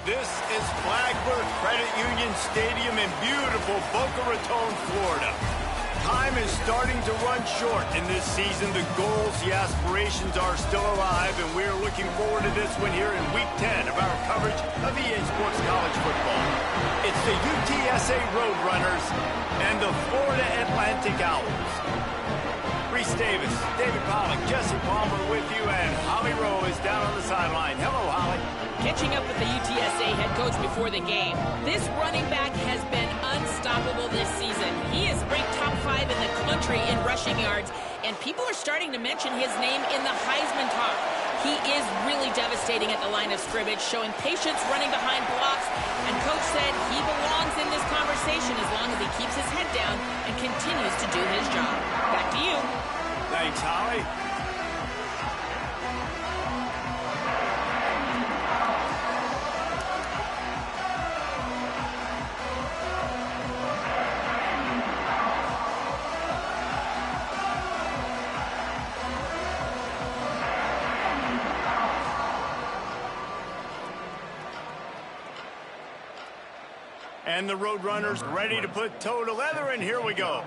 This is Flagler Credit Union Stadium in beautiful Boca Raton, Florida. Time is starting to run short in this season. The goals, the aspirations are still alive, and we're looking forward to this one here in Week 10 of our coverage of EA Sports College Football. It's the UTSA Roadrunners and the Florida Atlantic Owls. Reese Davis, David Pollock, Jesse Palmer with you, and Holly Rowe is down on the sideline. Hello, Holly. Catching up with the UTSA head coach before the game, this running back has been unstoppable this season. He is ranked top 5 in the country in rushing yards, and people are starting to mention his name in the Heisman talk. He is really devastating at the line of scrimmage, showing patience running behind blocks, and coach said he belongs in this conversation as long as he keeps his head down and continues to do his job. Back to you. Thanks, Holly. And the Roadrunners ready to put toe to leather, and here we go.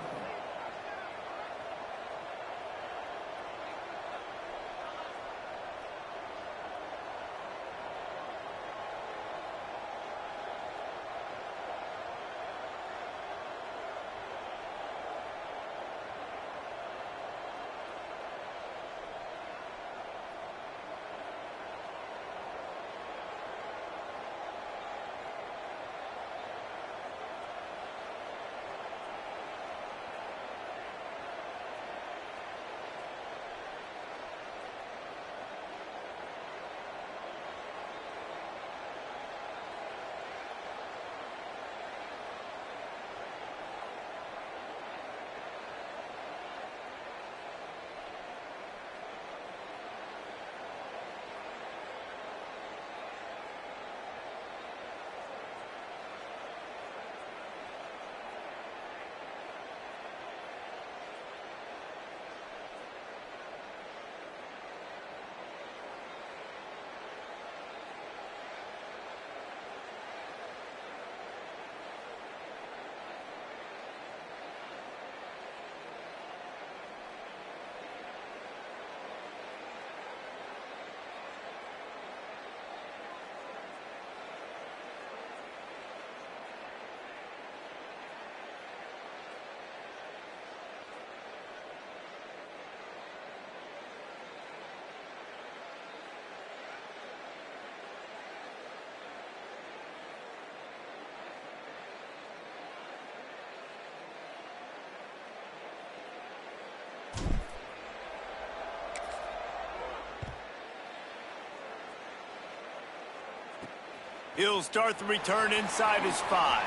He'll start the return inside his 5.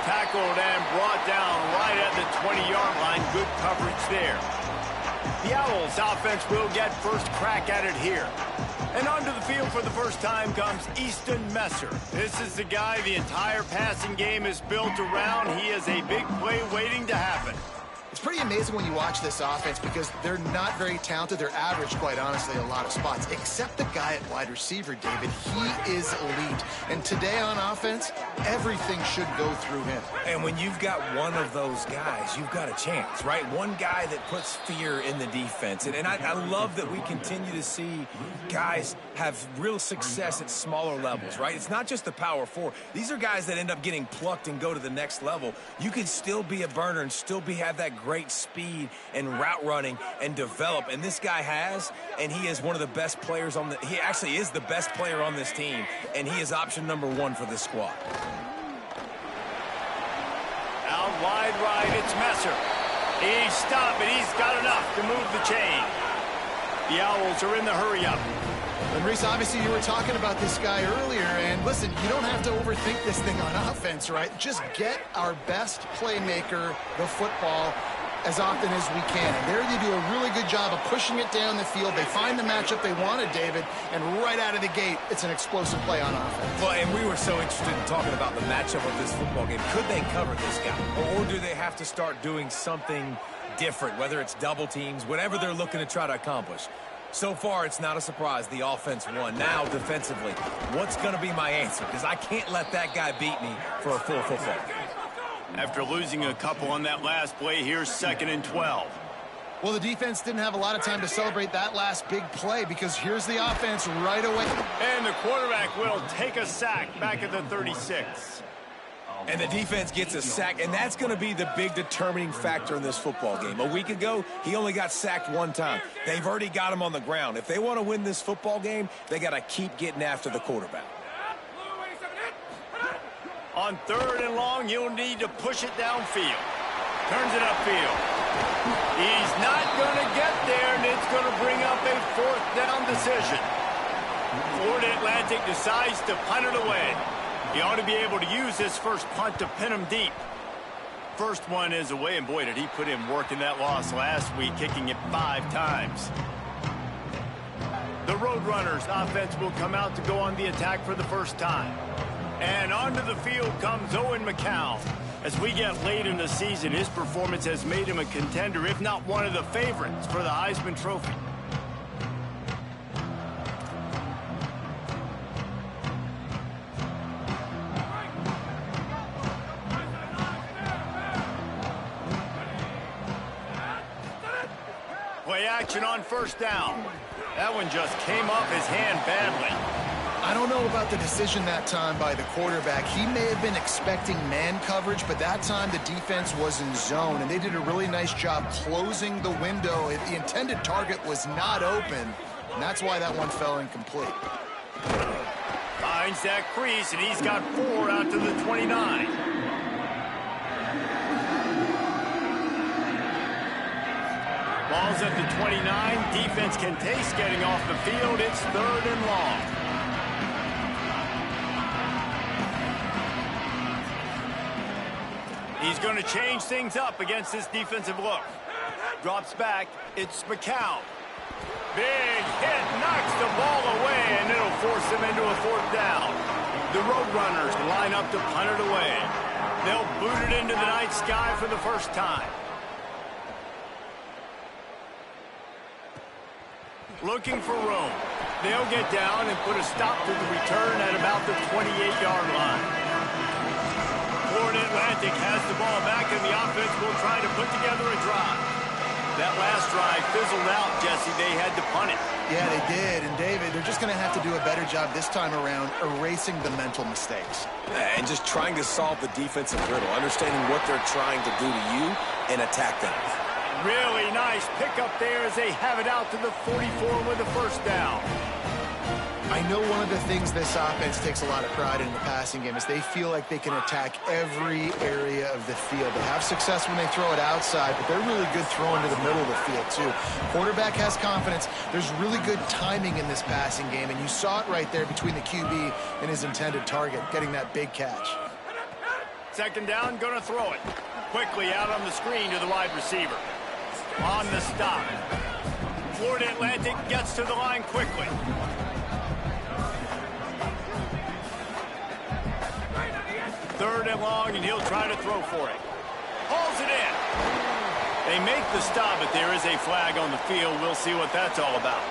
Tackled and brought down right at the 20-yard line. Good coverage there. The Owls offense will get first crack at it here. And onto the field for the first time comes Easton Messer. This is the guy the entire passing game is built around. He is a big play waiting to happen. It's pretty amazing when you watch this offense because they're not very talented. They're average, quite honestly, in a lot of spots, except the guy at wide receiver, David. He is elite. And today on offense, everything should go through him. And when you've got one of those guys, you've got a chance, right? One guy that puts fear in the defense. And I love that we continue to see guys have real success at smaller levels, right? It's not just the power 4. These are guys that end up getting plucked and go to the next level. You can still be a burner and still have that great speed and route running and develop, and this guy has, and he is one of the best players on he actually is the best player on this team, and he is option number 1 for this squad. Out wide right, it's Messer. He's stopped, and he's got enough to move the chain. The Owls are in the hurry-up. And Reese, obviously you were talking about this guy earlier, and listen, you don't have to overthink this thing on offense, right? Just get our best playmaker the football as often as we can. And there they do a really good job of pushing it down the field. They find the matchup they wanted, David, and right out of the gate, it's an explosive play on offense. Well, and we were so interested in talking about the matchup of this football game. Could they cover this guy? Or do they have to start doing something different, whether it's double teams, whatever they're looking to try to accomplish? So far, it's not a surprise. The offense won. Now, defensively, what's going to be my answer? Because I can't let that guy beat me for a full football. After losing a couple on that last play, here's 2nd and 12. Well, the defense didn't have a lot of time to celebrate that last big play because here's the offense right away. And the quarterback will take a sack back at the 36. And the defense gets a sack, and that's going to be the big determining factor in this football game. A week ago, he only got sacked one time. They've already got him on the ground. If they want to win this football game, they got to keep getting after the quarterback. On 3rd and long, you'll need to push it downfield. Turns it upfield. He's not going to get there, and it's going to bring up a 4th down decision. Florida Atlantic decides to punt it away. He ought to be able to use his first punt to pin him deep. First one is away, and boy, did he put in work in that loss last week, kicking it 5 times. The Roadrunners offense will come out to go on the attack for the first time. And onto the field comes Owen McCown. As we get late in the season, his performance has made him a contender, if not one of the favorites, for the Heisman Trophy. Play action on 1st down. That one just came off his hand badly. I don't know about the decision that time by the quarterback. He may have been expecting man coverage, but that time the defense was in zone, and they did a really nice job closing the window. The intended target was not open, and that's why that one fell incomplete. Finds that crease, and he's got 4 out to the 29. Ball's at the 29. Defense can taste getting off the field. It's 3rd and long. He's going to change things up against this defensive look. Drops back. It's McCown. Big hit. Knocks the ball away, and it'll force him into a 4th down. The Roadrunners line up to punt it away. They'll boot it into the night sky for the first time. Looking for room. They'll get down and put a stop to the return at about the 28-yard line. Florida Atlantic has the ball back, and the offense will try to put together a drive. That last drive fizzled out, Jesse. They had to punt it. Yeah, they did. And, David, they're just going to have to do a better job this time around erasing the mental mistakes. And just trying to solve the defensive riddle, understanding what they're trying to do to you and attack them. Really nice pickup there as they have it out to the 44 with a 1st down. I know one of the things this offense takes a lot of pride in the passing game is they feel like they can attack every area of the field. They have success when they throw it outside, but they're really good throwing to the middle of the field, too. Quarterback has confidence. There's really good timing in this passing game, and you saw it right there between the QB and his intended target, getting that big catch. 2nd down, going to throw it. Quickly out on the screen to the wide receiver. On the stop. Florida Atlantic gets to the line quickly. Third and long, and he'll try to throw for it. Hauls it in. They make the stop, but there is a flag on the field. We'll see what that's all about.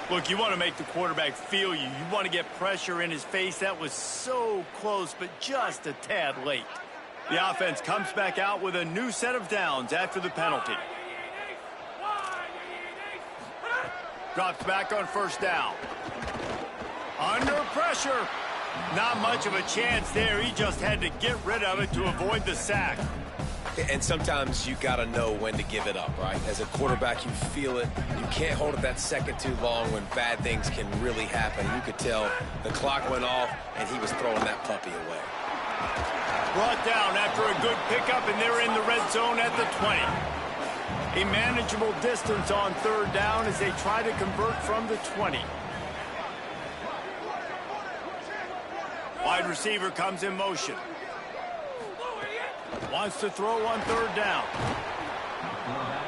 Look, you want to make the quarterback feel you. You want to get pressure in his face. That was so close, but just a tad late. The offense comes back out with a new set of downs after the penalty. Drops back on 1st down. Under pressure. Not much of a chance there. He just had to get rid of it to avoid the sack. And sometimes you got to know when to give it up, right? As a quarterback, you feel it. You can't hold it that second too long when bad things can really happen. You could tell the clock went off, and he was throwing that puppy away. Brought down after a good pickup, and they're in the red zone at the 20. A manageable distance on 3rd down as they try to convert from the 20. Wide receiver comes in motion. Wants to throw on 3rd down.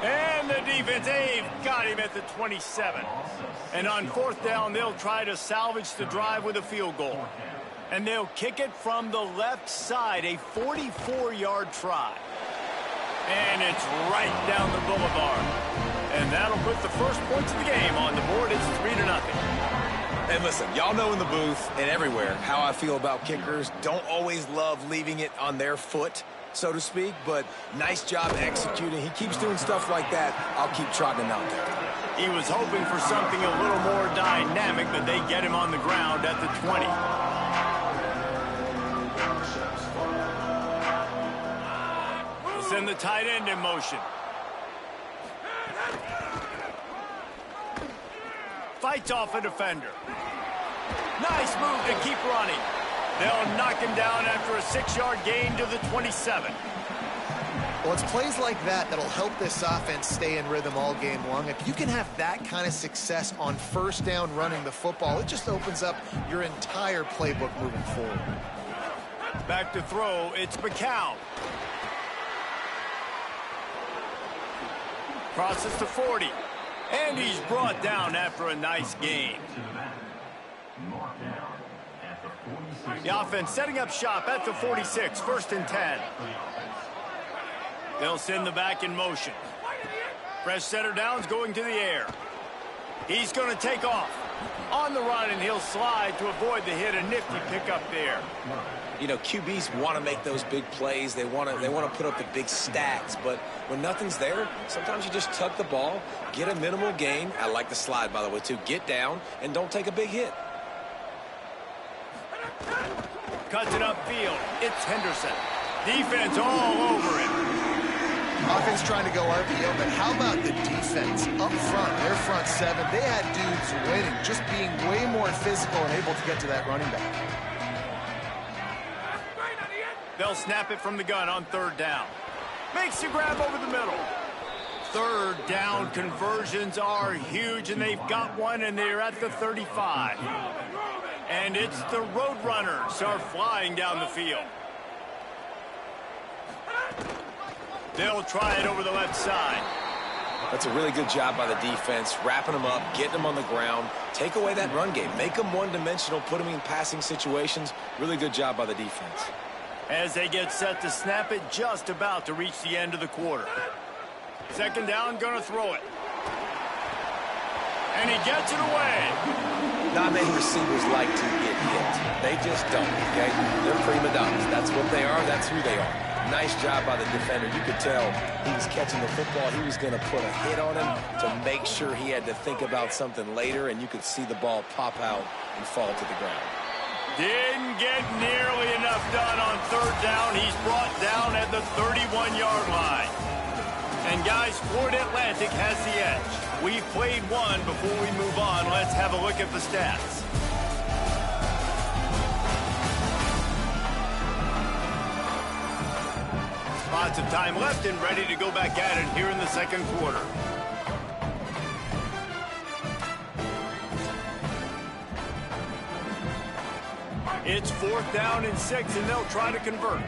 And the defense, they've got him at the 27. And on 4th down, they'll try to salvage the drive with a field goal. And they'll kick it from the left side, a 44-yard try. And it's right down the boulevard. And that'll put the first points of the game on the board. It's 3-0. And listen, y'all know in the booth and everywhere how I feel about kickers. Don't always love leaving it on their foot, so to speak, but nice job executing. He keeps doing stuff like that. I'll keep trotting him out there. He was hoping for something a little more dynamic, but they get him on the ground at the 20. We'll send the tight end in motion. Fights off a defender. Nice move to keep running. They'll knock him down after a 6-yard gain to the 27. Well, it's plays like that that'll help this offense stay in rhythm all game long. If you can have that kind of success on first down running the football, it just opens up your entire playbook moving forward. Back to throw, it's McCown. Crosses to 40. And he's brought down after a nice gain. The offense setting up shop at the 46, 1st and 10. They'll send the back in motion. Fresh setter downs going to the air. He's going to take off. On the run, and he'll slide to avoid the hit. A nifty pickup there. You know, QBs want to make those big plays. They want to put up the big stats. But when nothing's there, sometimes you just tuck the ball, get a minimal gain. I like the slide, by the way, too. Get down and don't take a big hit. Cuts it upfield. It's Henderson. Defense all over him. Offense trying to go RPO, but how about the defense up front? Their front seven, they had dudes waiting, just being way more physical and able to get to that running back. They'll snap it from the gun on 3rd down. Makes the grab over the middle. 3rd down conversions are huge, and they've got one, and they're at the 35. And it's the Roadrunners are flying down the field. They'll try it over the left side. That's a really good job by the defense, wrapping them up, getting them on the ground, take away that run game, make them one-dimensional, put them in passing situations. Really good job by the defense. As they get set to snap it, just about to reach the end of the quarter. 2nd down, gonna throw it. And he gets it away. Not many receivers like to get hit. They just don't, okay? They're prima donnas. That's what they are. That's who they are. Nice job by the defender. You could tell he was catching the football. He was going to put a hit on him to make sure he had to think about something later, and you could see the ball pop out and fall to the ground. Didn't get nearly enough done on 3rd down. He's brought down at the 31-yard line. And guys, Florida Atlantic has the edge. We've played one. Before we move on, let's have a look at the stats. Lots of time left and ready to go back at it here in the 2nd quarter. It's 4th down and 6, and they'll try to convert.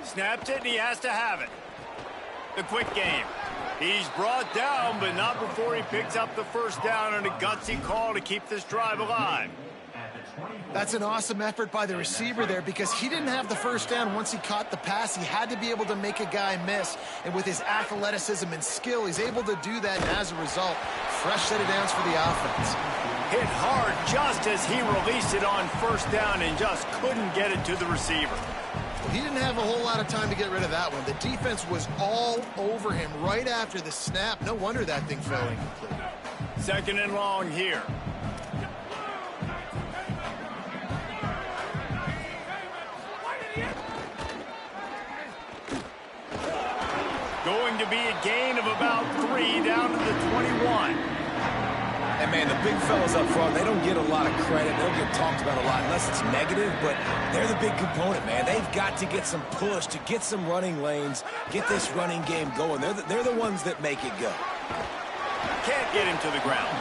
Snaps it, and he has to have it. The quick game. He's brought down, but not before he picks up the 1st down on a gutsy call to keep this drive alive. That's an awesome effort by the receiver there because he didn't have the 1st down once he caught the pass. He had to be able to make a guy miss. And with his athleticism and skill, he's able to do that. And as a result, fresh set of downs for the offense. Hit hard just as he released it on 1st down and just couldn't get it to the receiver. He didn't have a whole lot of time to get rid of that one. The defense was all over him right after the snap. No wonder that thing fell incomplete. 2nd and long here. Going to be a gain of about 3 down to the 21. And, man, the big fellas up front, they don't get a lot of credit. They don't get talked about a lot unless it's negative, but they're the big component, man. They've got to get some push, to get some running lanes, get this running game going. They're the ones that make it go. Can't get him to the ground.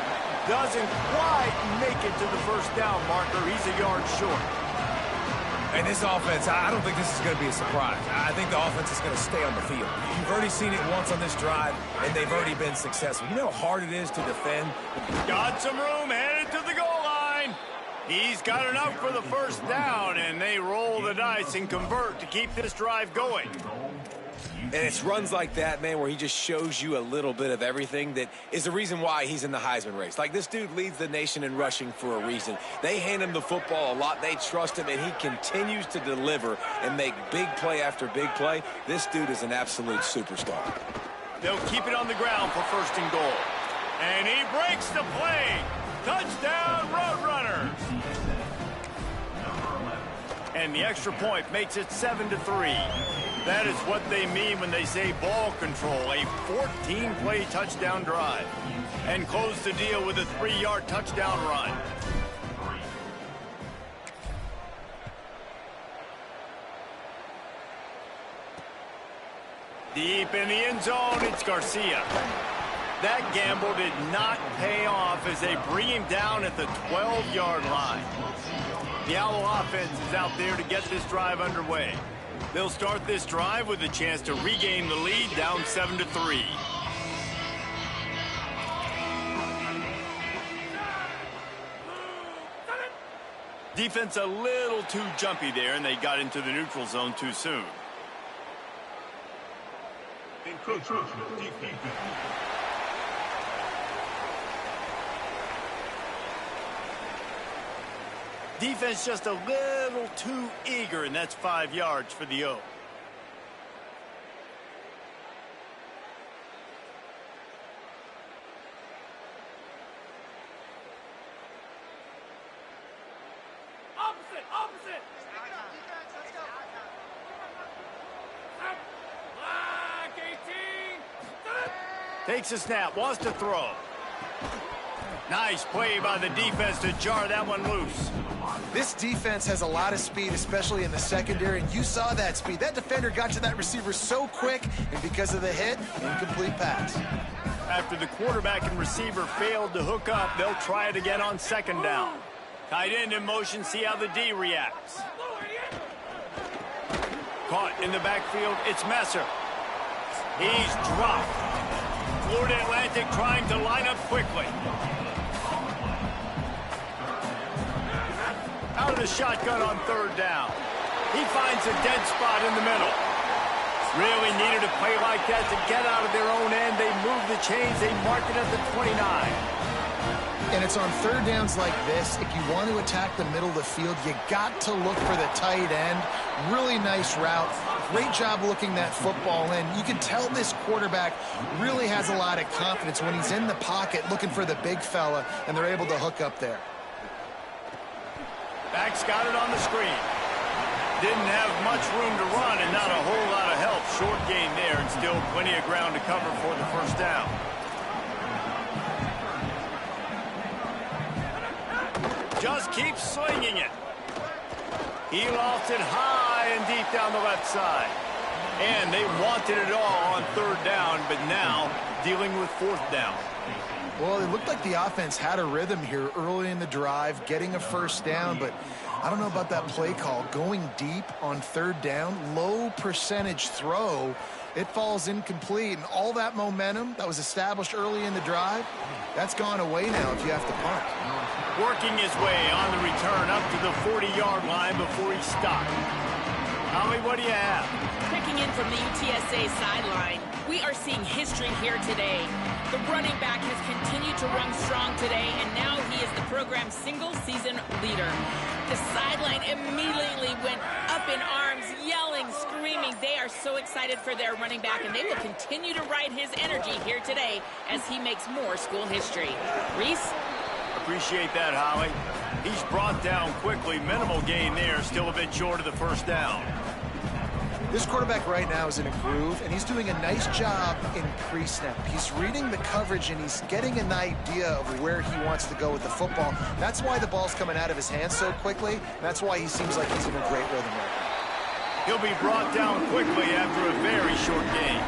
Doesn't quite make it to the 1st down marker. He's a yard short. And this offense, I don't think this is going to be a surprise. I think the offense is going to stay on the field. You've already seen it once on this drive, and they've already been successful. You know how hard it is to defend? Got some room, headed to the goal line. He's got enough for the first down, and they roll the dice and convert to keep this drive going. And it's runs like that, man, where he just shows you a little bit of everything that is the reason why he's in the Heisman race. Like, this dude leads the nation in rushing for a reason. They hand him the football a lot. They trust him, and he continues to deliver and make big play after big play. This dude is an absolute superstar. They'll keep it on the ground for first and goal. And he breaks the play. Touchdown, Roadrunners. And the extra point makes it 7-3. That is what they mean when they say ball control, a 14-play touchdown drive. And close the deal with a 3-yard touchdown run. Deep in the end zone, it's Garcia. That gamble did not pay off as they bring him down at the 12-yard line. The Owl offense is out there to get this drive underway. They'll start this drive with a chance to regain the lead, down 7-3. Defense a little too jumpy there, and they got into the neutral zone too soon. Defense just a little too eager, and that's 5 yards for the O. Opposite. Black 18. Takes a snap, wants to throw. Nice play by the defense to jar that one loose. This defense has a lot of speed, especially in the secondary, and you saw that speed. That defender got to that receiver so quick, and because of the hit, incomplete pass. After the quarterback and receiver failed to hook up, they'll try it again on second down. Tight end in motion, see how the D reacts. Caught in the backfield, it's Messer. He's dropped. Florida Atlantic trying to line up quickly. Out of the shotgun on third down. He finds a dead spot in the middle. Really needed a play like that to get out of their own end. They move the chains. They mark it at the 29. And it's on third downs like this. If you want to attack the middle of the field, you got to look for the tight end. Really nice route. Great job looking that football in. You can tell this quarterback really has a lot of confidence when he's in the pocket looking for the big fella, and they're able to hook up there. Back's got it on the screen. Didn't have much room to run and not a whole lot of help. Short gain there and still plenty of ground to cover for the first down. Just keeps slinging it. He lofts it high and deep down the left side. And they wanted it all on third down, but now dealing with fourth down. Well, it looked like the offense had a rhythm here early in the drive, getting a first down, but I don't know about that play call. Going deep on third down, low percentage throw, it falls incomplete, and all that momentum that was established early in the drive, that's gone away now if you have to punt. Working his way on the return up to the 40-yard line before he stopped. Holly, what do you have? Checking in from the UTSA sideline, we are seeing history here today. The running back has continued to run strong today, and now he is the program's single-season leader. The sideline immediately went up in arms, yelling, screaming. They are so excited for their running back, and they will continue to ride his energy here today as he makes more school history. Reese? Appreciate that, Holly. He's brought down quickly. Minimal gain there, still a bit short of the first down. This quarterback right now is in a groove, and he's doing a nice job in pre-snap. He's reading the coverage, and he's getting an idea of where he wants to go with the football. That's why the ball's coming out of his hands so quickly, and that's why he seems like he's in a great rhythm right now. He'll be brought down quickly after a very short game.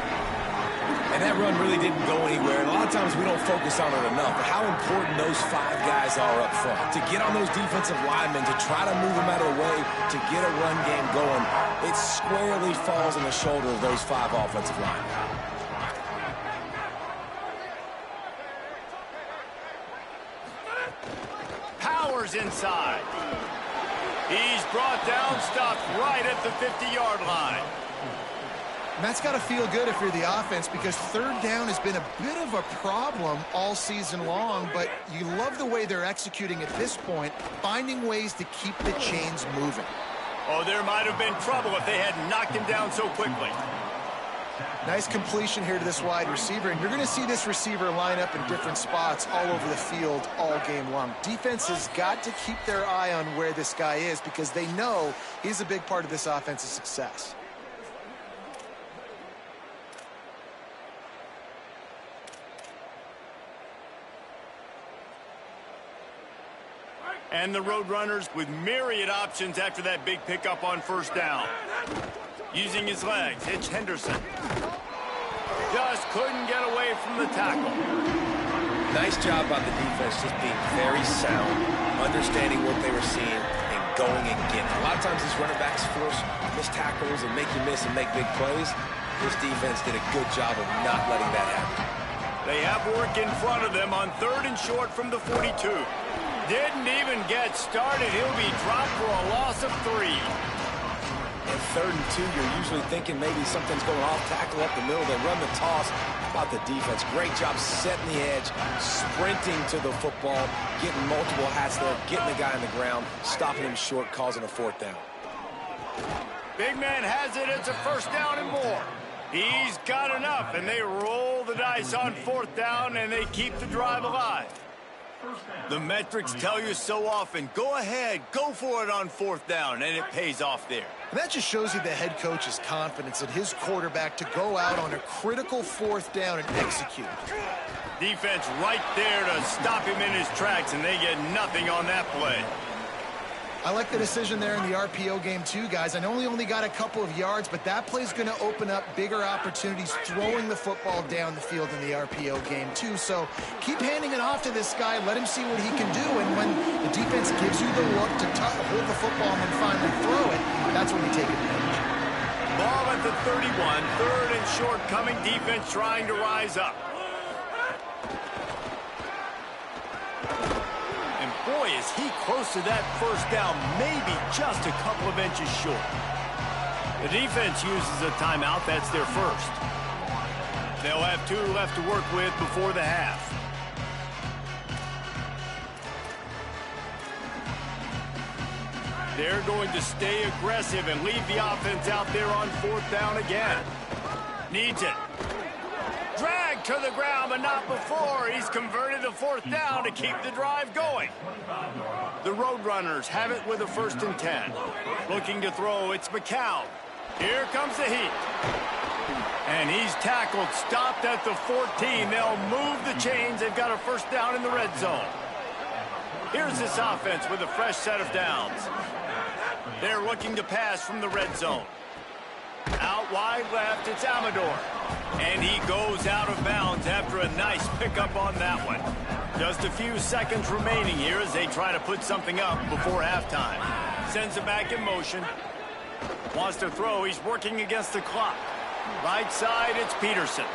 And that run really didn't go anywhere. And a lot of times we don't focus on it enough. But how important those 5 guys are up front. To get on those defensive linemen, to try to move them out of the way, to get a run game going, it squarely falls on the shoulder of those 5 offensive linemen. Powers inside. He's brought down, stopped right at the 50-yard line. And that's got to feel good if you're the offense, because third down has been a bit of a problem all season long, but you love the way they're executing at this point, finding ways to keep the chains moving. Oh, there might have been trouble if they had knocked him down so quickly. Nice completion here to this wide receiver, and you're going to see this receiver line up in different spots all over the field all game long. Defense has got to keep their eye on where this guy is, because they know he's a big part of this offense's success. And the Roadrunners with myriad options after that big pickup on first down. Using his legs, it's Henderson. Just couldn't get away from the tackle. Nice job by the defense, just being very sound, understanding what they were seeing, and going and getting. A lot of times these running backs force missed tackles and make you miss and make big plays. This defense did a good job of not letting that happen. They have work in front of them on 3rd and short from the 42. Didn't even get started. He'll be dropped for a loss of 3. And 3rd and 2, you're usually thinking maybe something's going off tackle up the middle. They run the toss. How about the defense? Great job setting the edge, sprinting to the football, getting multiple hats there, getting the guy on the ground, stopping him short, causing a 4th down. Big man has it. It's a 1st down and more. He's got enough, and they roll the dice on 4th down, and they keep the drive alive. The metrics tell you so often, go ahead, go for it on 4th down, and it pays off there. And that just shows you the head coach's confidence in his quarterback to go out on a critical 4th down and execute. Defense right there to stop him in his tracks, and they get nothing on that play. I like the decision there in the RPO game too, guys. I know he only got a couple of yards, but that play's going to open up bigger opportunities throwing the football down the field in the RPO game too. So keep handing it off to this guy. Let him see what he can do. And when the defense gives you the look to hold the football and then finally throw it, that's when you take advantage. Ball at the 31, 3rd and short coming. Defense trying to rise up. Boy, is he close to that 1st down, maybe just a couple of inches short. The defense uses a timeout. That's their 1st. They'll have 2 left to work with before the half. They're going to stay aggressive and leave the offense out there on 4th down again. Needs it. Drag to the ground, but not before. He's converted the 4th down to keep the drive going. The Roadrunners have it with a 1st and 10. Looking to throw, it's McCown. Here comes the heat. And he's tackled, stopped at the 14. They'll move the chains. They've got a 1st down in the red zone. Here's this offense with a fresh set of downs. They're looking to pass from the red zone. Out wide left, it's Amador. And he goes out of bounds after a nice pickup on that one. Just a few seconds remaining here as they try to put something up before halftime. Sends it back in motion. Wants to throw. He's working against the clock. Right side, it's Peterson.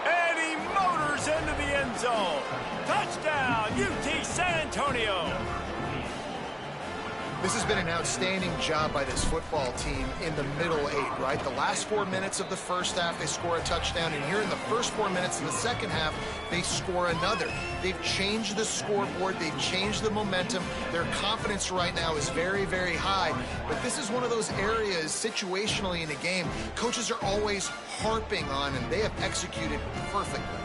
And he motors into the end zone. Touchdown, UT San Antonio. This has been an outstanding job by this football team in the middle 8, right? The last 4 minutes of the first half, they score a touchdown, and here in the first 4 minutes of the second half, they score another. They've changed the scoreboard. They've changed the momentum. Their confidence right now is very, very high, but this is one of those areas situationally in a game coaches are always harping on, and they have executed perfectly.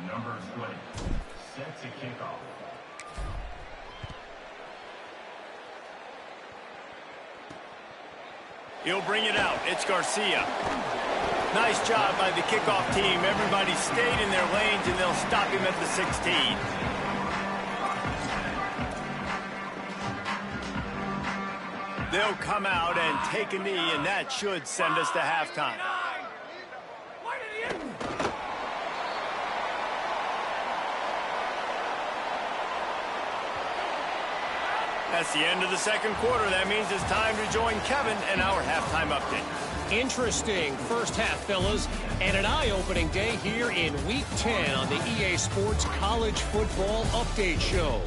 Numbers ready. Set to kick off. He'll bring it out. It's Garcia. Nice job by the kickoff team. Everybody stayed in their lanes, and they'll stop him at the 16. They'll come out and take a knee, and that should send us to halftime. That's the end of the second quarter. That means it's time to join Kevin and our halftime update. Interesting first half, fellas, and an eye-opening day here in Week 10 on the EA Sports College Football Update Show.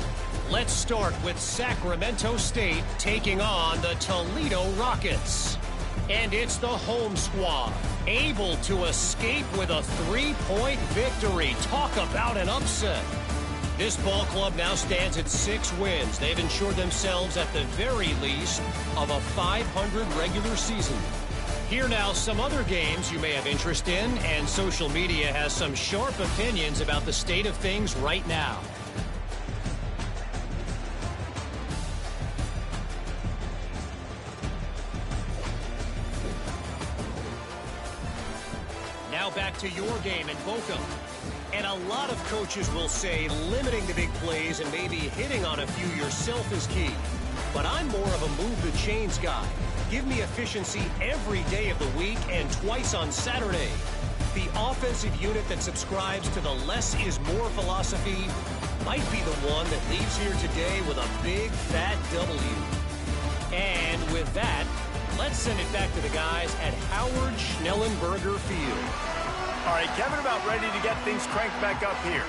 Let's start with Sacramento State taking on the Toledo Rockets. And it's the home squad, able to escape with a 3-point victory. Talk about an upset. This ball club now stands at 6 wins. They've ensured themselves at the very least of a 500 regular season. Here now some other games you may have interest in, and social media has some sharp opinions about the state of things right now. Now back to your game in Boca. And a lot of coaches will say limiting the big plays and maybe hitting on a few yourself is key. But I'm more of a move the chains guy. Give me efficiency every day of the week and twice on Saturday. The offensive unit that subscribes to the less is more philosophy might be the one that leaves here today with a big fat W. And with that, let's send it back to the guys at Howard Schnellenberger Field. All right, Kevin, about ready to get things cranked back up here.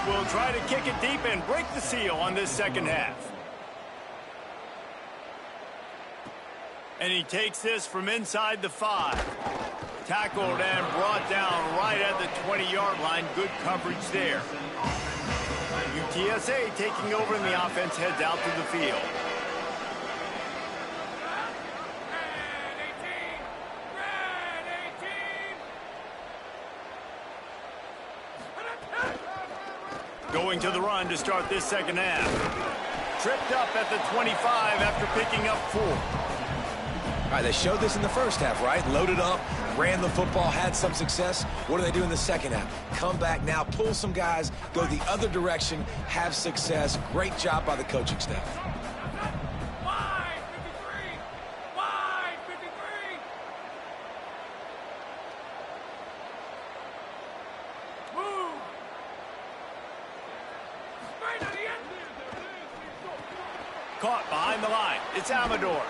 Will try to kick it deep and break the seal on this second half. And he takes this from inside the 5. Tackled and brought down right at the 20-yard line. Good coverage there. UTSA taking over, and the offense heads out to the field. Going to the run to start this second half. Tripped up at the 25 after picking up 4. All right, they showed this in the first half, right? Loaded up, ran the football, had some success. What do they do in the second half? Come back now, pull some guys, go the other direction, have success. Great job by the coaching staff. Caught behind the line. It's Amador.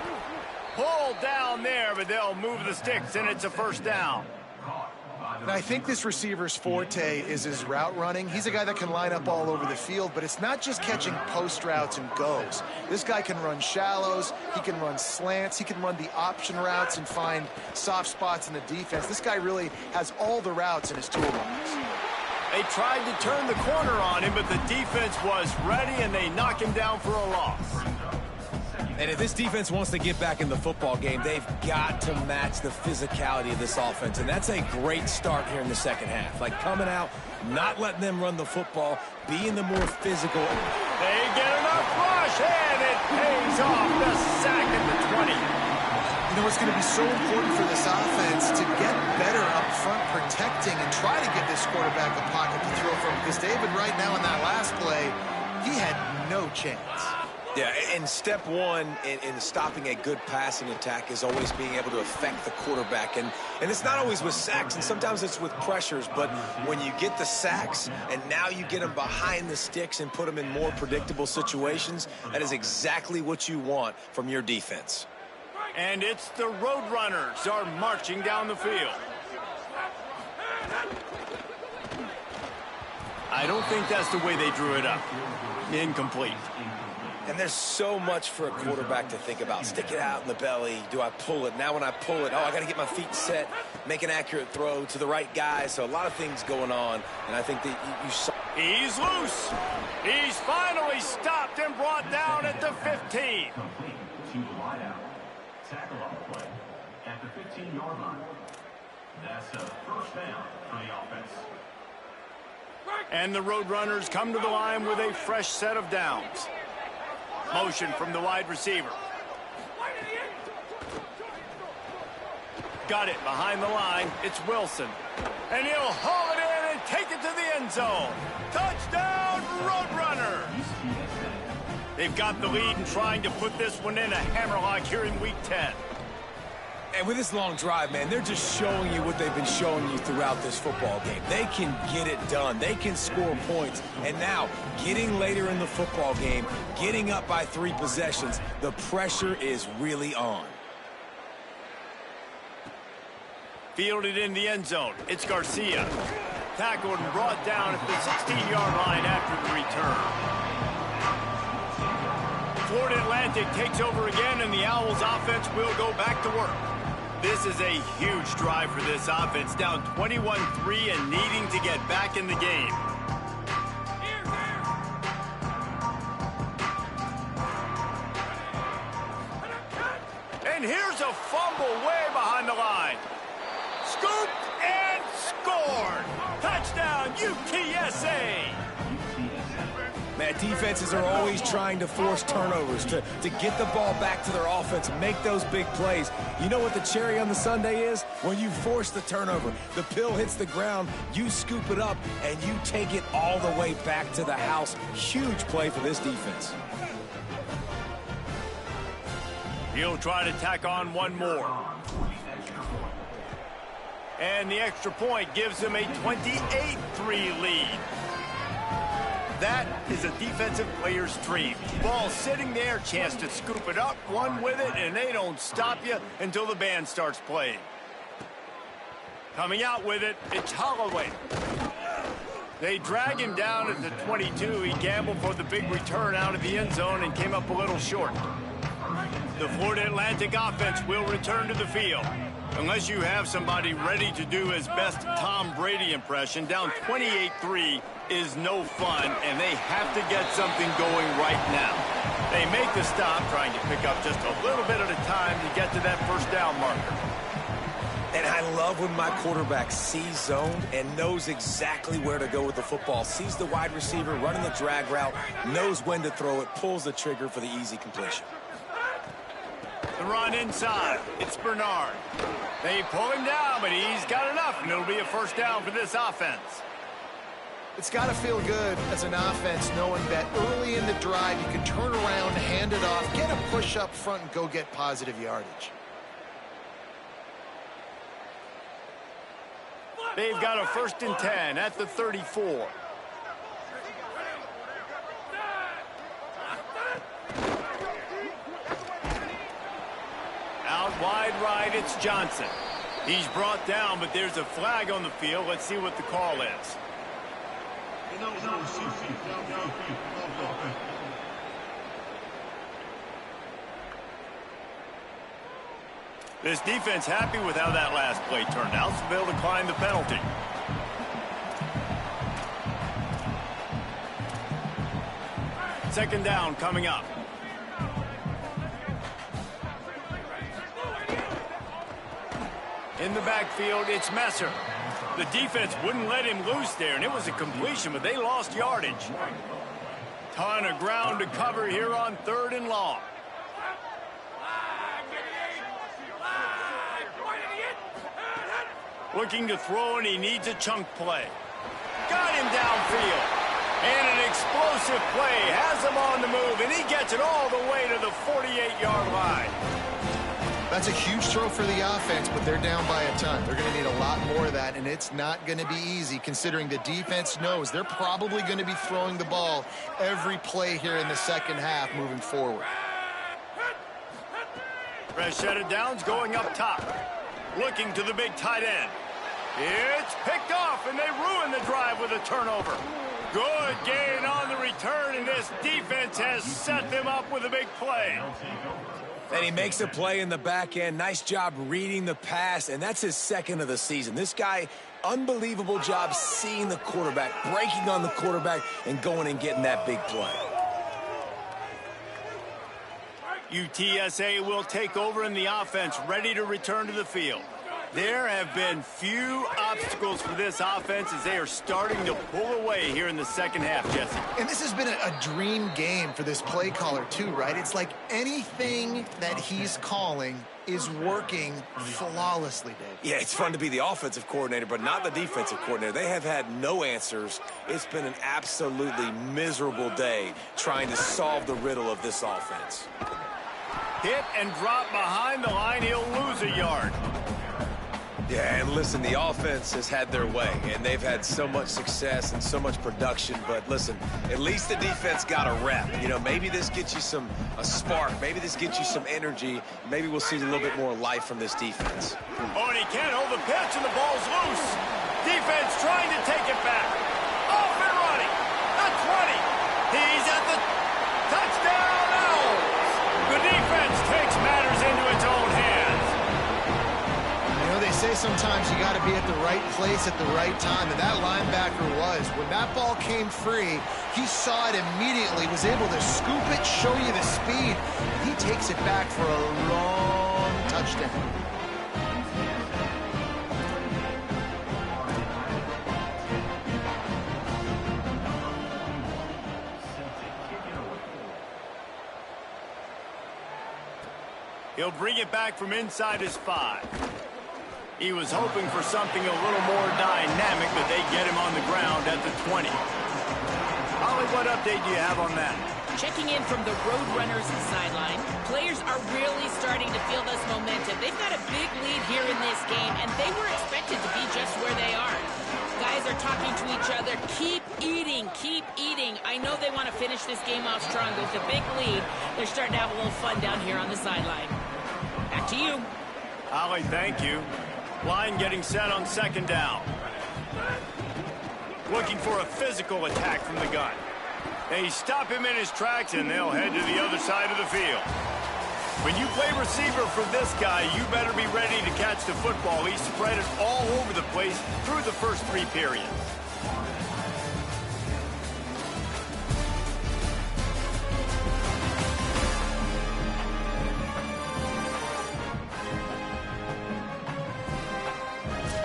Pulled down there, but they'll move the sticks, and it's a first down. And I think this receiver's forte is his route running. He's a guy that can line up all over the field, but it's not just catching post routes and goes. This guy can run shallows, he can run slants, he can run the option routes and find soft spots in the defense. This guy really has all the routes in his toolbox. They tried to turn the corner on him, but the defense was ready, and they knock him down for a loss. And if this defense wants to get back in the football game, they've got to match the physicality of this offense. And that's a great start here in the second half. Like coming out, not letting them run the football, being the more physical. They get enough rush, and it pays off. The sack at the 20. You know, it's going to be so important for this offense to get better up front protecting and try to give this quarterback a pocket to throw from. Because David, right now in that last play, he had no chance. Yeah, and step one in stopping a good passing attack is always being able to affect the quarterback. And it's not always with sacks, and sometimes it's with pressures. But when you get the sacks and now you get them behind the sticks and put them in more predictable situations, that is exactly what you want from your defense. And it's the Roadrunners are marching down the field. I don't think that's the way they drew it up. Incomplete. And there's so much for a quarterback to think about. Stick it out in the belly. Do I pull it? Now when I pull it, I got to get my feet set, make an accurate throw to the right guy. So a lot of things going on, and I think that you saw. He's loose. He's finally stopped and brought down at the 15. Complete to the wideout. Tackle on the play at the 15-yard line. That's a first down for the offense. And the Roadrunners come to the line with a fresh set of downs. Motion from the wide receiver. Got it behind the line. It's Wilson. And he'll haul it in and take it to the end zone. Touchdown, Roadrunners! They've got the lead and trying to put this one in a hammerlock here in Week 10. And with this long drive, man, they're just showing you what they've been showing you throughout this football game. They can get it done. They can score points. And now, getting later in the football game, getting up by 3 possessions, the pressure is really on. Fielded in the end zone. It's Garcia. Tackled and brought down at the 16-yard line after the return. Florida Atlantic takes over again, and the Owls offense will go back to work. This is a huge drive for this offense, down 21-3 and needing to get back in the game. And here's a fumble way behind the line. Scooped and scored. Touchdown, UTSA. Man, defenses are always trying to force turnovers to get the ball back to their offense, make those big plays. You know what the cherry on the sundae is? When you force the turnover, the pill hits the ground, you scoop it up, and you take it all the way back to the house. Huge play for this defense. He'll try to tack on one more. And the extra point gives them a 28-3 lead. That is a defensive player's dream. Ball sitting there, chance to scoop it up, run with it, and they don't stop you until the band starts playing. Coming out with it, it's Holloway. They drag him down at the 22. He gambled for the big return out of the end zone and came up a little short. The Florida Atlantic offense will return to the field. Unless you have somebody ready to do his best Tom Brady impression, down 28-3 is no fun, and they have to get something going right now. They make the stop, trying to pick up just a little bit at a time to get to that first down marker. And I love when my quarterback sees zoned and knows exactly where to go with the football. Sees the wide receiver running the drag route, knows when to throw it, pulls the trigger for the easy completion. The run inside. It's Bernard. They pull him down, but he's got enough, and it'll be a first down for this offense. It's got to feel good as an offense knowing that early in the drive you can turn around, hand it off, get a push up front, and go get positive yardage. They've got a 1st and 10 at the 34. Out wide right, it's Johnson. He's brought down, but there's a flag on the field. Let's see what the call is. This defense happy with how that last play turned out, so they'll decline the penalty. Second down coming up. In the backfield, it's Messer. The defense wouldn't let him loose there, and it was a completion, but they lost yardage. Ton of ground to cover here on 3rd and long. Looking to throw, and he needs a chunk play. Got him downfield. And an explosive play has him on the move, and he gets it all the way to the 48-yard line. That's a huge throw for the offense, but they're down by a ton. They're going to need a lot more of that, and it's not going to be easy considering the defense knows they're probably going to be throwing the ball every play here in the second half moving forward. Fresh set of downs going up top. Looking to the big tight end. It's picked off, and they ruin the drive with a turnover. Good gain on the return, and this defense has set them up with a big play. And he makes a play in the back end. Nice job reading the pass, and that's his second of the season. This guy, unbelievable job seeing the quarterback, breaking on the quarterback, and going and getting that big play. UTSA will take over in the offense, ready to return to the field. There have been few obstacles for this offense as they are starting to pull away here in the second half, Jesse. And this has been a dream game for this play caller too, right? It's like anything that he's calling is working flawlessly, Dave. Yeah, it's fun to be the offensive coordinator, but not the defensive coordinator. They have had no answers. It's been an absolutely miserable day trying to solve the riddle of this offense. Hit and drop behind the line. He'll lose a yard. Yeah, and listen, the offense has had their way, and they've had so much success and so much production. But listen, at least the defense got a rep. You know, maybe this gets you a spark. Maybe this gets you some energy. Maybe we'll see a little bit more life from this defense. Oh, and he can't hold the pitch, and the ball's loose. Defense trying to take it back. Off and running. The 20. He's at the touchdown. The defense takes matters into its own hands. They say sometimes you got to be at the right place at the right time, and that linebacker was. When that ball came free, he saw it immediately, was able to scoop it, show you the speed. He takes it back for a long touchdown. He'll bring it back from inside his 5. He was hoping for something a little more dynamic, but they get him on the ground at the 20. Holly, what update do you have on that? Checking in from the Roadrunners sideline, players are really starting to feel this momentum. They've got a big lead here in this game, and they were expected to be just where they are. Guys are talking to each other. Keep eating, keep eating. I know they want to finish this game off strong, but with a big lead, they're starting to have a little fun down here on the sideline. Back to you. Holly, thank you. Line getting set on second down. Looking for a physical attack from the gun. They stop him in his tracks, and they'll head to the other side of the field. When you play receiver for this guy, you better be ready to catch the football. He's spread it all over the place through the first 3 periods.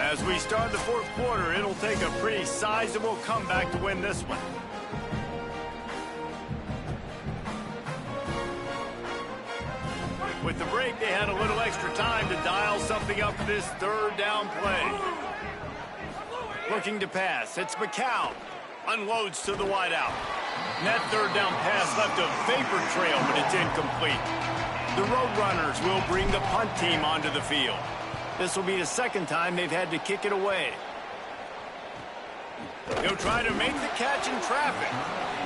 As we start the fourth quarter, it'll take a pretty sizable comeback to win this one. With the break, they had a little extra time to dial something up for this third down play. Looking to pass, it's McCown. Unloads to the wideout. And that third down pass left a vapor trail, but it's incomplete. The Roadrunners will bring the punt team onto the field. This will be the second time they've had to kick it away. He'll try to make the catch in traffic.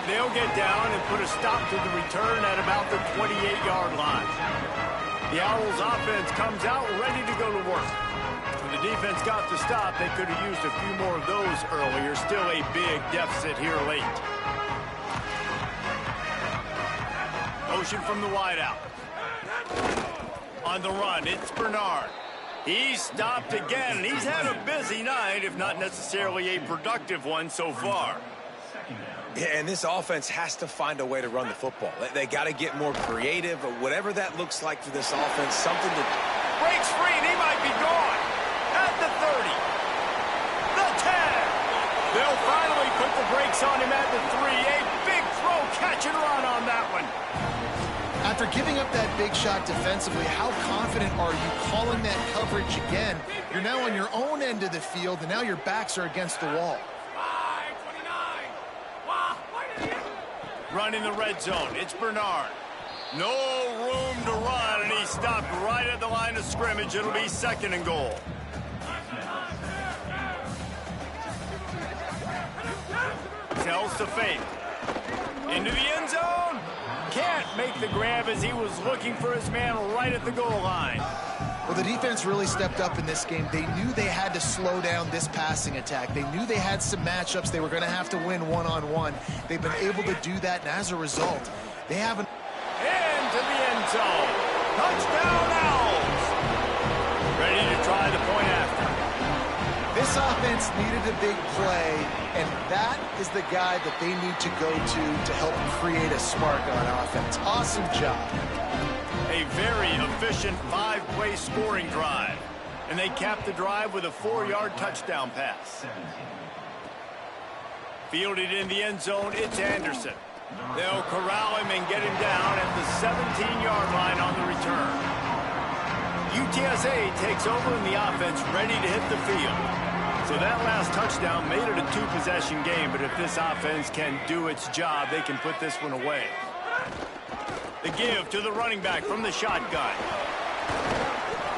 They'll get down and put a stop to the return at about the 28-yard line. The Owls offense comes out ready to go to work. When the defense got the stop, they could have used a few more of those earlier. Still a big deficit here late. Motion from the wideout. On the run, it's Bernard. He's stopped again, and he's had a busy night, if not necessarily a productive one so far. Yeah, and this offense has to find a way to run the football. They got to get more creative, but whatever that looks like for this offense, something to... Breaks free, and he might be gone. At the 30. The 10. They'll finally put the brakes on him at the 3. A big throw, catch and run on that one. After giving up that big shot defensively, how confident are you calling that coverage again? You're now on your own end of the field, and now your backs are against the wall. 5-29. Running the red zone, it's Bernard. No room to run, and he stopped right at the line of scrimmage. It'll be 2nd and goal. Tells to fake. Into the end zone. Can't make the grab as he was looking for his man right at the goal line. Well, the defense really stepped up in this game. They knew they had to slow down this passing attack. They knew they had some matchups they were going to have to win one-on-one. They've been able to do that, and as a result, they haven't... Into the end zone. Touchdown, Owls. Ready to try the point after. This offense needed a big play, and that is the guy that they need to go to help create a spark on offense. Awesome job. A very efficient 5-play scoring drive. And they capped the drive with a 4-yard touchdown pass. Fielded in the end zone, it's Anderson. They'll corral him and get him down at the 17-yard line on the return. UTSA takes over in the offense, ready to hit the field. So that last touchdown made it a 2-possession game, but if this offense can do its job, they can put this one away. The give to the running back from the shotgun.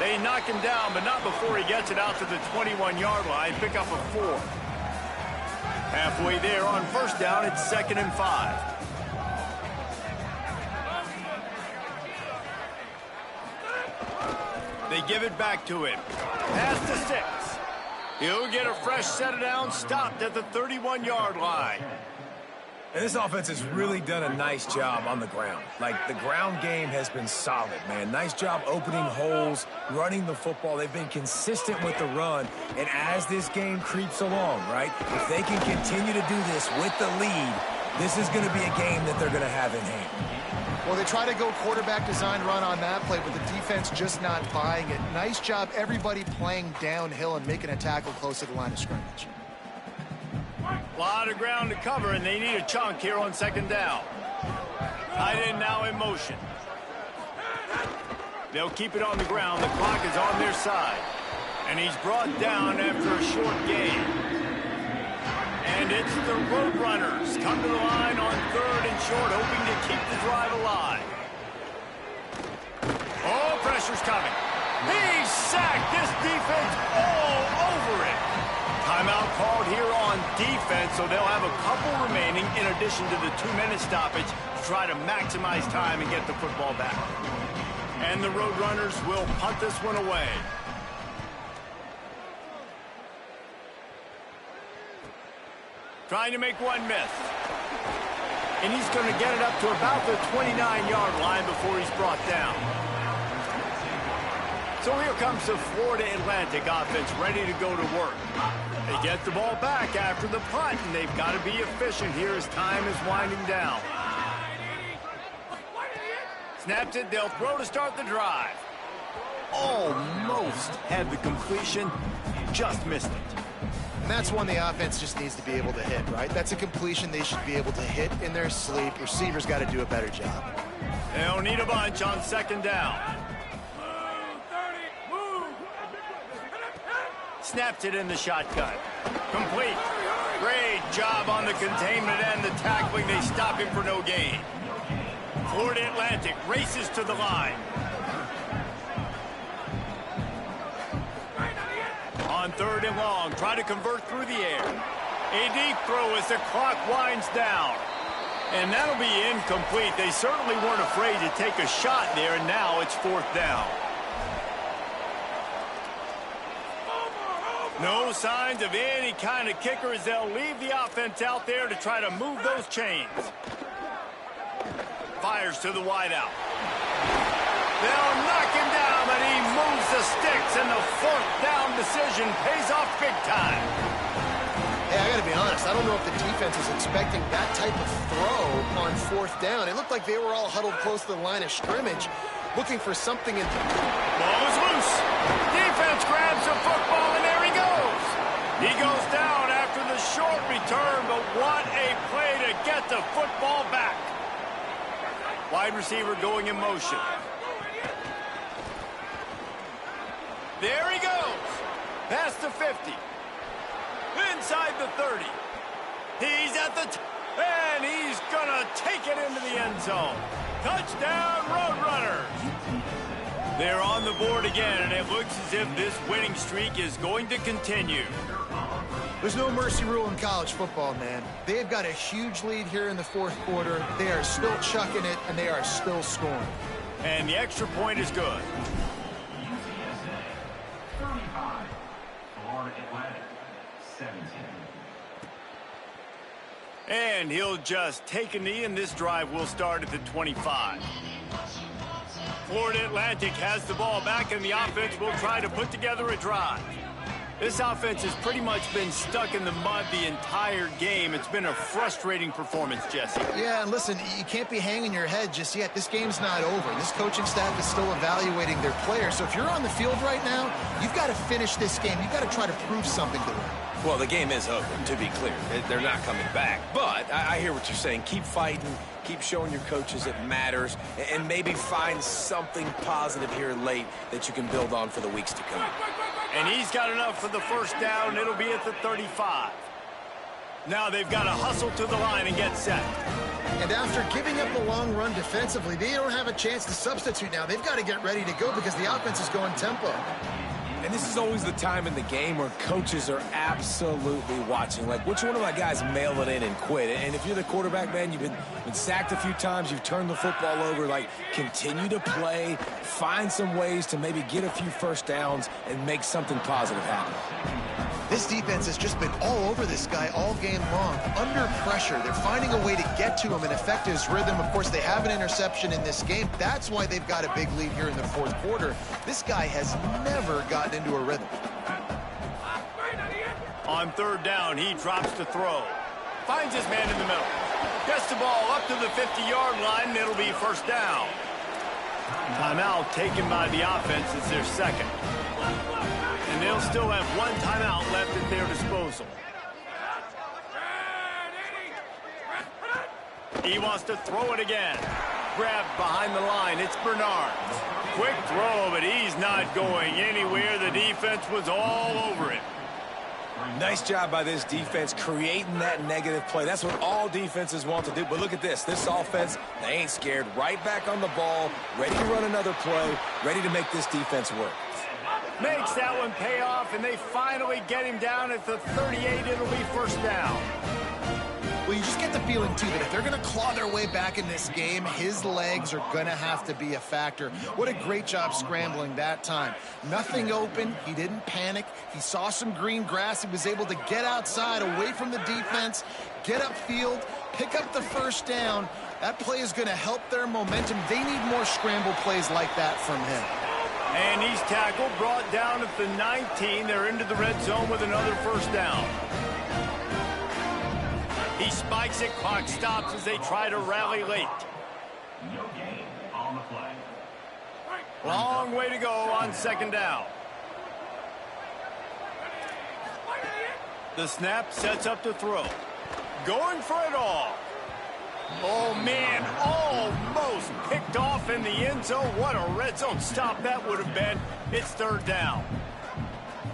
They knock him down, but not before he gets it out to the 21-yard line. Pick up a 4. Halfway there on 1st down, it's 2nd and 5. They give it back to him. Pass to 6. He'll get a fresh set of downs, stopped at the 31-yard line. And this offense has really done a nice job on the ground. Like, the ground game has been solid, man. Nice job opening holes, running the football. They've been consistent with the run. And as this game creeps along, right, if they can continue to do this with the lead, this is going to be a game that they're going to have in hand. Well, they try to go quarterback design run on that play, but the defense just not buying it. Nice job, everybody playing downhill and making a tackle close to the line of scrimmage. A lot of ground to cover, and they need a chunk here on 2nd down. Tight end now in motion. They'll keep it on the ground. The clock is on their side. And he's brought down after a short gain. And it's the Roadrunners come to the line on 3rd and short, hoping to keep the drive alive. Oh, pressure's coming. He's sacked. This defense all over it. Timeout called here on defense, so they'll have a couple remaining in addition to the 2-minute stoppage to try to maximize time and get the football back. And the Roadrunners will punt this one away. Trying to make one miss. And he's going to get it up to about the 29-yard line before he's brought down. So here comes the Florida Atlantic offense ready to go to work. They get the ball back after the punt, and they've got to be efficient here as time is winding down. Snaps it, they'll throw to start the drive. Almost had the completion, just missed it. And that's one the offense just needs to be able to hit, right? That's a completion they should be able to hit in their sleep. Receivers got to do a better job. They'll need a bunch on 2nd down. Snaps it in the shotgun. Complete. Great job on the containment and the tackling. They stop him for no gain. Florida Atlantic races to the line. On 3rd and long, try to convert through the air. A deep throw as the clock winds down. And that'll be incomplete. They certainly weren't afraid to take a shot there, and now it's 4th down. No signs of any kind of kicker as they'll leave the offense out there to try to move those chains. Fires to the wideout. They'll knock him down, but he moves the sticks, and the 4th down decision pays off big time. Hey, I got to be honest. I don't know if the defense was expecting that type of throw on 4th down. It looked like they were all huddled close to the line of scrimmage, looking for something in... Ball is loose. Defense grabs the football, and there he goes. He goes down after the short return, but what a play to get the football back. Wide receiver going in motion. There he goes. Past the 50. Inside the 30. He's at the... And he's going to take it into the end zone. Touchdown, Roadrunners. They're on the board again, and it looks as if this winning streak is going to continue. There's no mercy rule in college football, man. They've got a huge lead here in the fourth quarter. They are still chucking it, and they are still scoring. And the extra point is good. UTSA 35, Florida Atlantic 17. And he'll just take a knee, and this drive will start at the 25. Florida Atlantic has the ball back, and the offense will try to put together a drive. This offense has pretty much been stuck in the mud the entire game. It's been a frustrating performance, Jesse. Yeah, and listen, you can't be hanging your head just yet. This game's not over. This coaching staff is still evaluating their players. So if you're on the field right now, you've got to finish this game. You've got to try to prove something to them. Well, the game is over, to be clear. They're not coming back. But I hear what you're saying. Keep fighting. Keep showing your coaches it matters. And maybe find something positive here late that you can build on for the weeks to come. And he's got enough for the first down. It'll be at the 35. Now they've got to hustle to the line and get set. And after giving up the long run defensively, they don't have a chance to substitute now. They've got to get ready to go because the offense is going tempo. And this is always the time in the game where coaches are absolutely watching. Like, which one of my guys mail it in and quit? And if you're the quarterback, man, you've been sacked a few times, you've turned the football over, like, continue to play, find some ways to maybe get a few first downs and make something positive happen. This defense has just been all over this guy all game long. Under pressure, they're finding a way to get to him and affect his rhythm. Of course, they have an interception in this game. That's why they've got a big lead here in the fourth quarter. This guy has never gotten into a rhythm. On third down, he drops to throw. Finds his man in the middle. Gets the ball up to the 50-yard line, and it'll be first down. Timeout taken by the offense as their second. And they'll still have one timeout left at their disposal. He wants to throw it again. Grabbed behind the line. It's Bernard. Quick throw, but he's not going anywhere. The defense was all over it. Nice job by this defense creating that negative play. That's what all defenses want to do. But look at this. This offense, they ain't scared. Right back on the ball, ready to run another play, ready to make this defense work. Makes that one pay off, and they finally get him down at the 38. It'll be first down. Well, you just get the feeling, too, that if they're going to claw their way back in this game, his legs are going to have to be a factor. What a great job scrambling that time. Nothing open. He didn't panic. He saw some green grass. He was able to get outside, away from the defense, get upfield, pick up the first down. That play is going to help their momentum. They need more scramble plays like that from him. And he's tackled, brought down at the 19. They're into the red zone with another first down. He spikes it, clock stops as they try to rally late. No gain on the play. Long way to go on second down. The snap sets up to throw. Going for it all. Oh, man, almost picked off in the end zone. What a red zone stop that would have been. It's third down.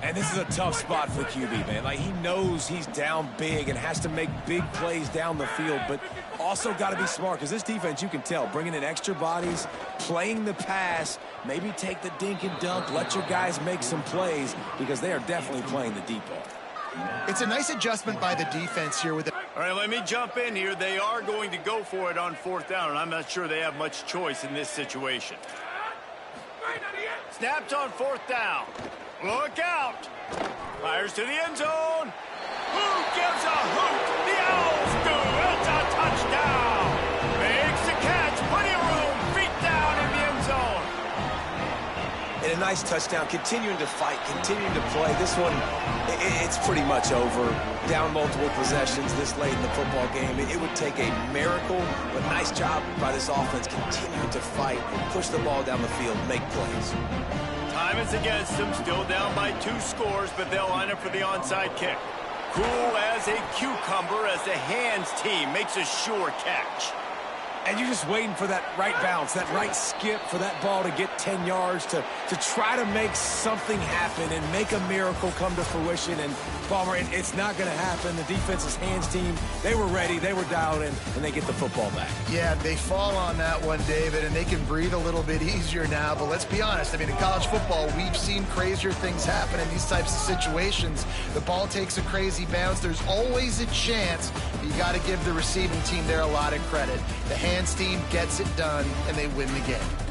And this is a tough spot for the QB, man. Like, he knows he's down big and has to make big plays down the field, but also got to be smart because this defense, you can tell, bringing in extra bodies, playing the pass, maybe take the dink and dunk, let your guys make some plays because they are definitely playing the deep ball. It's a nice adjustment by the defense here with it. All right, let me jump in here. They are going to go for it on fourth down, and I'm not sure they have much choice in this situation. Snapped on fourth down. Look out. Fires to the end zone. Who gives a hoot? The Owls do. It's a touchdown. Makes the catch. Plenty of room. Feet down in the end zone. And a nice touchdown. Continuing to fight. Continuing to play. This one, it's pretty much over. Down multiple possessions this late in the football game. It would take a miracle, but nice job by this offense continuing to fight, push the ball down the field, make plays. Time is against them, still down by 2 scores, but they'll line up for the onside kick. Cool as a cucumber as the hands team makes a sure catch. And you're just waiting for that right bounce, that right skip for that ball to get 10 yards to try to make something happen and make a miracle come to fruition. And, Palmer, it's not going to happen. The defense's hands team, they were ready, they were dialed in, and they get the football back. Yeah, they fall on that one, David, and they can breathe a little bit easier now. But let's be honest. I mean, in college football, we've seen crazier things happen in these types of situations. The ball takes a crazy bounce. There's always a chance. You got to give the receiving team there a lot of credit. The hands team gets it done, and they win the game.